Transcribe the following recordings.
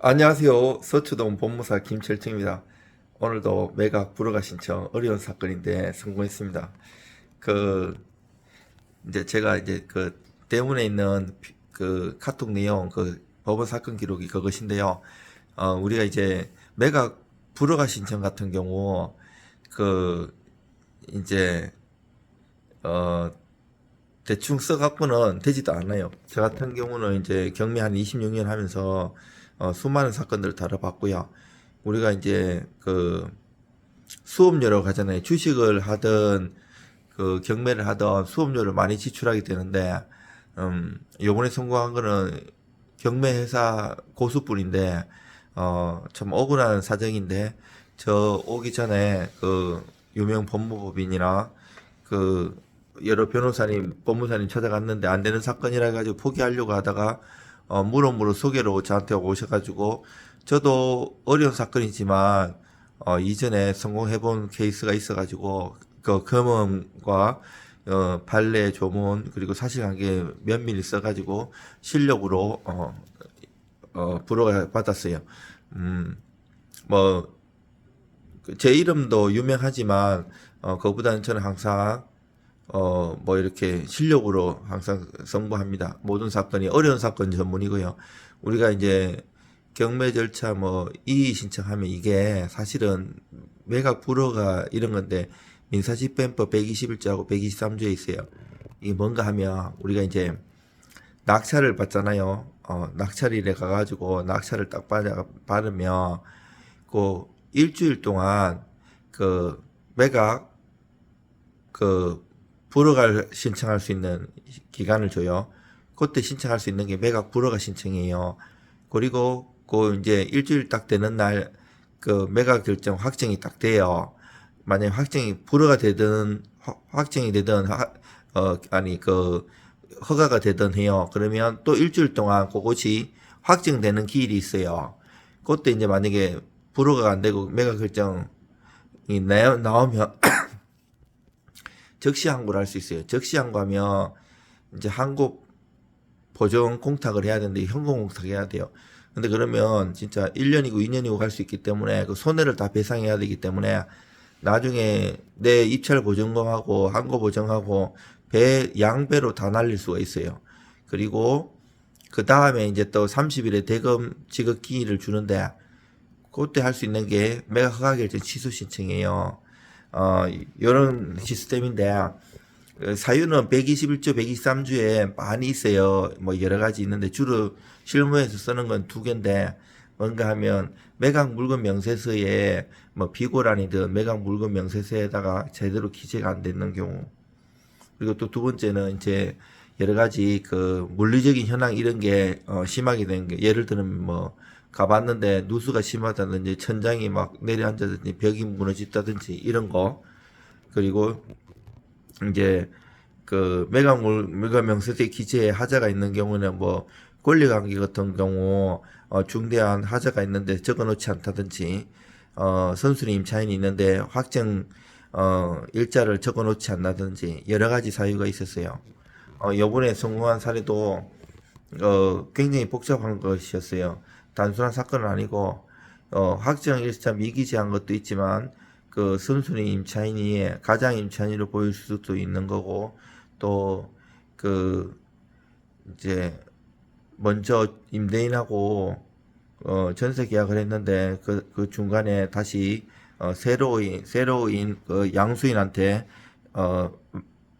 안녕하세요. 서초동 법무사 김철清입니다. 오늘도 매각 불허가 신청 어려운 사건인데 성공했습니다. 그 이제 제가 이제 그 대문에 있는 그 카톡 내용 그 법원 사건 기록이 그것인데요. 우리가 이제 매각 불허가 신청 같은 경우 그 이제 어 대충 써갖고는 되지도 않아요. 저 같은 경우는 이제 경매 한 26년 하면서 수많은 사건들을 다뤄봤고요. 우리가 이제 그 수업료로 가잖아요. 주식을 하든 그 경매를 하든 수업료를 많이 지출하게 되는데, 요번에 성공한 거는 경매 회사 고수뿐인데, 참 억울한 사정인데, 저 오기 전에 그 유명 법무법인이나 그 여러 변호사님, 법무사님 찾아갔는데 안 되는 사건이라 해가지고 포기하려고 하다가 무릎무릎 소개로 저한테 오셔가지고 저도 어려운 사건이지만 이전에 성공해본 케이스가 있어가지고 그 경험과 판례 조문 그리고 사실관계 면밀히 써가지고 실력으로 불허가 받았어요. 뭐 제 이름도 유명하지만 그보다는 저는 항상 뭐 이렇게 실력으로 항상 승부합니다. 모든 사건이 어려운 사건 전문이고요. 우리가 이제 경매 절차 뭐 이의 신청하면 이게 사실은 매각 불허가 이런 건데 민사집행법 121조하고 123조에 있어요. 이게 뭔가 하면 우리가 이제 낙찰을 받잖아요. 낙찰일에 가가지고 낙찰을 딱 받으면 그 일주일 동안 그 매각 그 불허가 신청할 수 있는 기간을 줘요. 그때 신청할 수 있는 게 매각 불허가 신청이에요. 그리고 그 이제 일주일 딱 되는 날 그 매각 결정 확정이 딱 돼요. 만약에 확정이 불허가 되든 확정이 되든 아니 그 허가가 되든 해요. 그러면 또 일주일 동안 그것이 확정되는 기일이 있어요. 그때 이제 만약에 불허가 안 되고 매각 결정이 나오면 적시 항고를 할 수 있어요. 적시 항고하면 이제 항고 보정 공탁을 해야 되는데 현금 공탁해야 돼요. 근데 그러면 진짜 1년이고 2년이고 갈 수 있기 때문에 그 손해를 다 배상해야 되기 때문에 나중에 내 입찰 보증금하고 항고 보증하고 양배로 다 날릴 수가 있어요. 그리고 그 다음에 이제 또 30일에 대금 지급 기일을 주는데 그때 할 수 있는 게 매각 허가 결정 취소 신청이에요. 이런 시스템인데 사유는 121조, 123조에 많이 있어요. 뭐 여러 가지 있는데 주로 실무에서 쓰는 건 두 개인데 뭔가 하면 매각 물건 명세서에 뭐 비고란이든 매각 물건 명세서에다가 제대로 기재가 안 되는 경우. 그리고 또 두 번째는 이제 여러 가지 그 물리적인 현황 이런 게 심하게 된 게 예를 들면 뭐 가봤는데 누수가 심하다든지 천장이 막 내려앉아든지 벽이 무너졌다든지 이런 거. 그리고 이제 그 매각 명세서에 기재에 하자가 있는 경우는 뭐 권리관계 같은 경우 중대한 하자가 있는데 적어놓지 않다든지 선순위 임차인이 있는데 확정 일자를 적어놓지 않나든지 여러 가지 사유가 있었어요. 요번에 성공한 사례도 굉장히 복잡한 것이었어요. 단순한 사건은 아니고 확정 일자 미기재한 것도 있지만 그 선순위 임차인이 가장 임차인으로 보일 수도 있는 거고 또 그 이제 먼저 임대인하고 전세 계약을 했는데 그 중간에 다시 새로인 그 양수인한테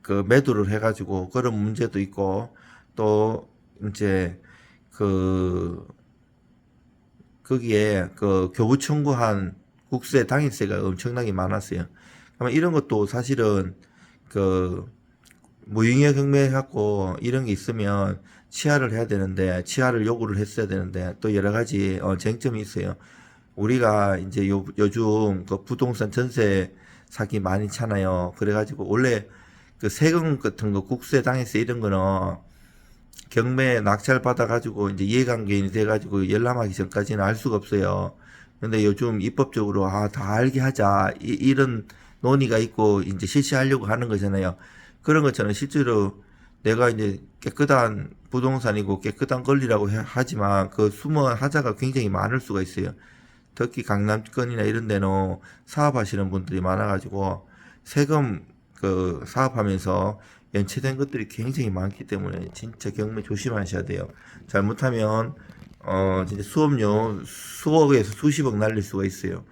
그 매도를 해가지고 그런 문제도 있고 또 이제 그 거기에 그 교부 청구한 국세 당일세가 엄청나게 많았어요. 그러면 이런 것도 사실은 그 무효 경매해갖고 이런 게 있으면 치하를 해야 되는데 치하를 요구를 했어야 되는데 또 여러 가지 쟁점이 있어요. 우리가 이제 요즘 그 부동산 전세 사기 많잖아요. 그래가지고 원래 그 세금 같은 거 국세 당해서 이런 거는 경매 낙찰 받아가지고 이제 이해관계인이 돼가지고 열람하기 전까지는 알 수가 없어요. 근데 요즘 입법적으로 다 알게 하자 이런 논의가 있고 이제 실시하려고 하는 거잖아요. 그런 것처럼 실제로 내가 이제 깨끗한 부동산이고 깨끗한 권리라고 하지만 그 숨은 하자가 굉장히 많을 수가 있어요. 특히 강남권이나 이런 데는 사업하시는 분들이 많아가지고 세금 그 사업하면서 연체된 것들이 굉장히 많기 때문에 진짜 경매 조심하셔야 돼요. 잘못하면 진짜 수업료 수억에서 수십억 날릴 수가 있어요.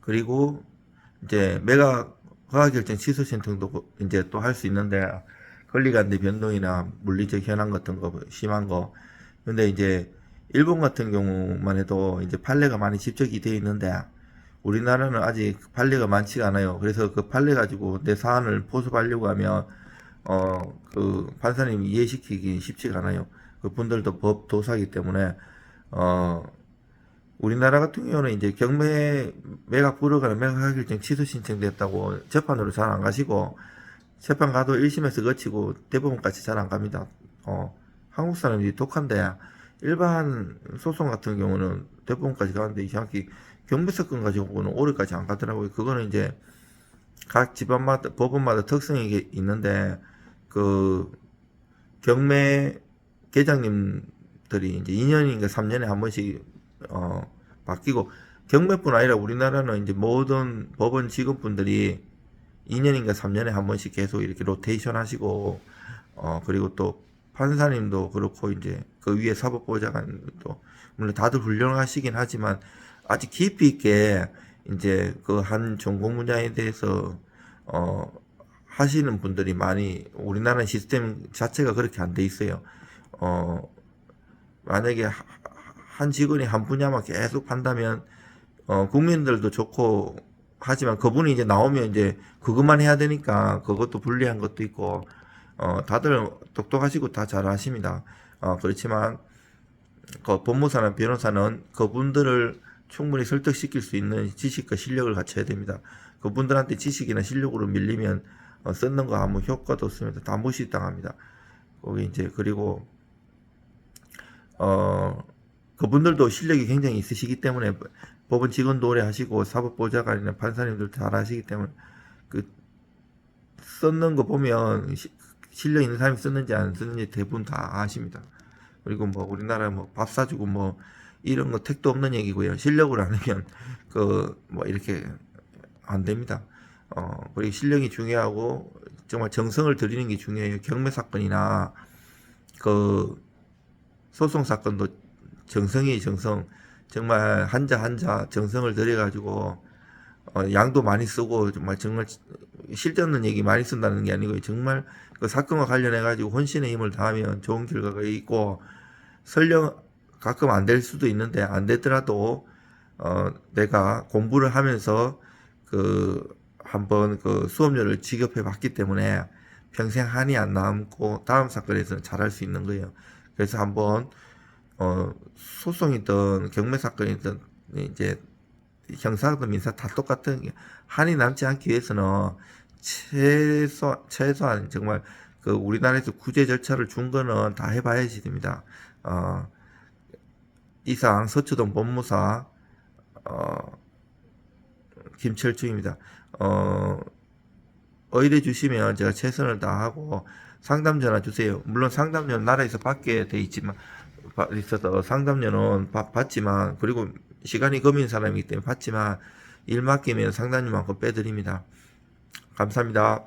그리고 이제 매각 허가결정 취소 신청도 이제 또 할 수 있는데 권리관계 변동이나 물리적 현황 같은 거 심한 거. 근데 이제 일본 같은 경우만 해도 이제 판례가 많이 집적이 되어 있는데 우리나라는 아직 판례가 많지가 않아요. 그래서 그 판례 가지고 내 사안을 포섭하려고 하면 그 판사님이 이해시키기 쉽지가 않아요. 그 분들도 법 도사이기 때문에 우리나라 같은 경우는 이제 경매 매각 불허가나 매각 결정 취소 신청됐다고 재판으로 잘 안 가시고 재판 가도 1심에서 거치고 대법원까지 잘 안 갑니다. 한국 사람들이 독한데 일반 소송 같은 경우는 대법원까지 가는데 이상하게 경매 사건 가지고는 오래까지 안 가더라고요. 그거는 이제 각 집안마다 법원마다 특성이 있는데 그 경매 계장님들이 이제 2년인가 3년에 한 번씩 바뀌고 경매뿐 아니라 우리나라는 이제 모든 법원 직원분들이 2년인가 3년에 한 번씩 계속 이렇게 로테이션 하시고 그리고 또 판사님도 그렇고 이제 그 위에 사법보좌관도 물론 다들 훌륭하시긴 하지만 아직 깊이 있게 이제 그 한 전공 분야에 대해서 하시는 분들이 많이 우리나라 시스템 자체가 그렇게 안 돼 있어요. 만약에 한 직원이 한 분야만 계속 판다면 국민들도 좋고 하지만 그분이 이제 나오면 이제 그것만 해야 되니까 그것도 불리한 것도 있고 다들 똑똑하시고 다 잘하십니다. 그렇지만 그 법무사나 변호사는 그분들을 충분히 설득시킬 수 있는 지식과 실력을 갖춰야 됩니다. 그분들한테 지식이나 실력으로 밀리면 쓰는 거 아무 효과도 없습니다. 다 무시당합니다. 거기 이제 그리고 그분들도 실력이 굉장히 있으시기 때문에 법원 직원도 오래 하시고 사법보좌관이나 판사님들 잘 하시기 때문에 그 썼는 거 보면 실력 있는 사람이 썼는지 안 썼는지 대부분 다 아십니다. 그리고 뭐 우리나라 뭐 밥 사주고 뭐 이런 거 택도 없는 얘기고요. 실력을 안 하면 그 뭐 이렇게 안 됩니다. 그리고 실력이 중요하고 정말 정성을 들이는 게 중요해요. 경매 사건이나 그 소송 사건도 정성이 정성 정말 한자 정성을 들여가지고 양도 많이 쓰고 정말 실없는 얘기 많이 쓴다는 게 아니고 정말 그 사건과 관련해 가지고 혼신의 힘을 다하면 좋은 결과가 있고 설령 가끔 안 될 수도 있는데 안 되더라도 내가 공부를 하면서 그 한번 그 수업료를 지급해 봤기 때문에 평생 한이 안 남고 다음 사건에서는 잘할 수 있는 거예요. 그래서 한번 소송이든 경매 사건이든 이제 형사든 민사 다 똑같은 게 한이 남지 않기 위해서는 최소한 정말 그 우리나라에서 구제 절차를 준 거는 다 해봐야지 됩니다. 이상 서초동 법무사 김철중입니다. 의뢰 주시면 제가 최선을 다하고 상담 전화 주세요. 물론 상담료는 나라에서 받게 돼 있지만 있어서 상담료는 받지만 그리고 시간이 금인 사람이기 때문에 받지만 일 맡기면 상담료만큼 빼드립니다. 감사합니다.